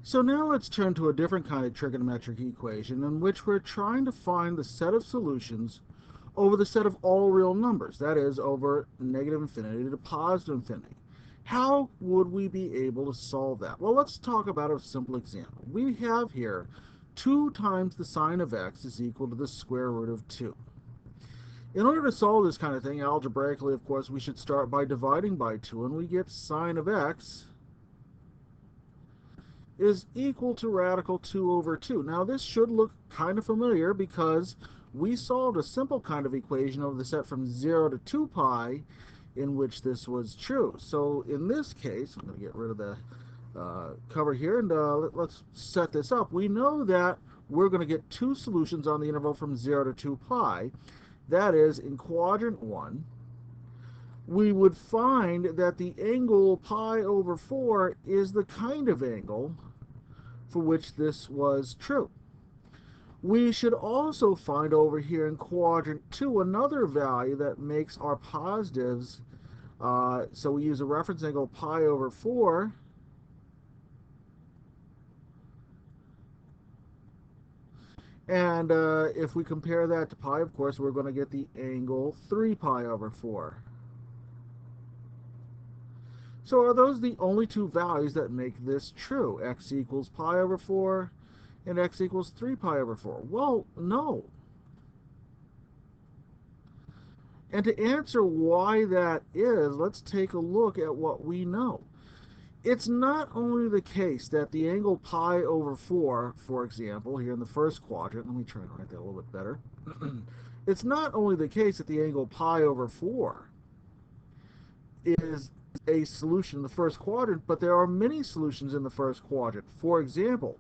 So now let's turn to a different kind of trigonometric equation in which we're trying to find the set of solutions over the set of all real numbers, that is, over negative infinity to positive infinity. How would we be able to solve that? Well, let's talk about a simple example. We have here 2 times the sine of x is equal to the square root of 2. In order to solve this kind of thing, algebraically, of course, we should start by dividing by 2, and we get sine of x is equal to radical 2 over 2. Now, this should look kind of familiar because we solved a simple kind of equation over the set from 0 to 2 pi in which this was true. So in this case, I'm going to get rid of the cover here, and let's set this up. We know that we're going to get 2 solutions on the interval from 0 to 2 pi. That is, in quadrant 1, we would find that the angle pi over 4 is the kind of angle for which this was true. We should also find over here in quadrant 2 another value that makes our positives. So we use a reference angle pi over 4. And if we compare that to pi, of course, we're going to get the angle 3 pi over 4. So are those the only 2 values that make this true? X equals pi over 4 and x equals 3 pi over 4. Well, no. And to answer why that is, let's take a look at what we know. It's not only the case that the angle pi over 4, for example, here in the first quadrant, let me try and write that a little bit better. It's not only the case that the angle pi over 4 is a solution in the first quadrant, but there are many solutions in the first quadrant. For example,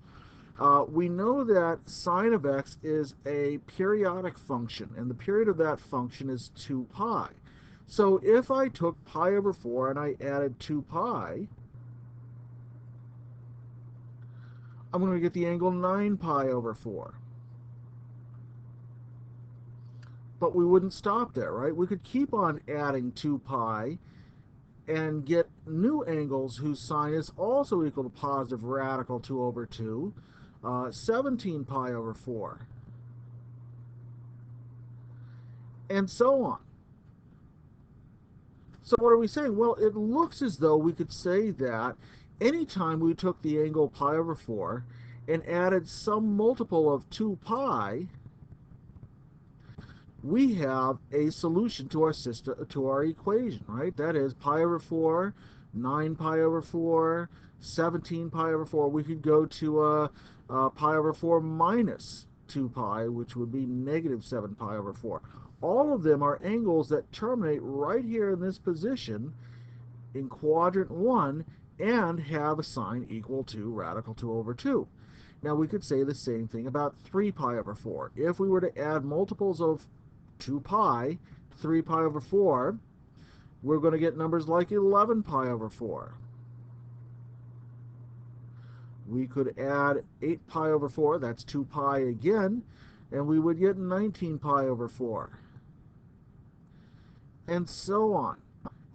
we know that sine of x is a periodic function, and the period of that function is 2 pi. So if I took pi over 4 and I added 2 pi, I'm going to get the angle 9 pi over 4. But we wouldn't stop there, right? We could keep on adding 2 pi and get new angles whose sine is also equal to positive radical 2 over 2, 17 pi over 4, and so on. So what are we saying? Well, it looks as though we could say that anytime we took the angle pi over 4 and added some multiple of 2 pi, we have a solution to our system, to our equation, right? That is pi over 4, 9 pi over 4, 17 pi over 4. We could go to pi over 4 minus 2 pi, which would be negative 7 pi over 4. All of them are angles that terminate right here in this position in quadrant 1 and have a sine equal to radical 2 over 2. Now we could say the same thing about 3 pi over 4. If we were to add multiples of 2 pi, 3 pi over 4, we're going to get numbers like 11 pi over 4. We could add 8 pi over 4, that's 2 pi again, and we would get 19 pi over 4. And so on.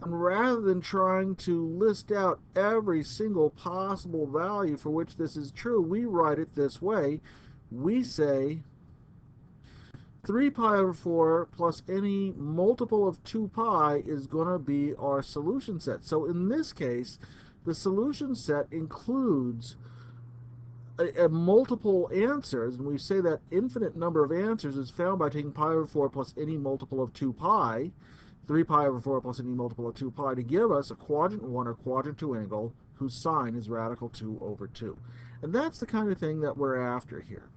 And rather than trying to list out every single possible value for which this is true, we write it this way. We say 3 pi over 4 plus any multiple of 2 pi is going to be our solution set. So in this case, the solution set includes a multiple answers, and we say that infinite number of answers is found by taking pi over 4 plus any multiple of 2 pi, 3 pi over 4 plus any multiple of 2 pi, to give us a quadrant 1 or quadrant 2 angle whose sine is radical 2 over 2. And that's the kind of thing that we're after here.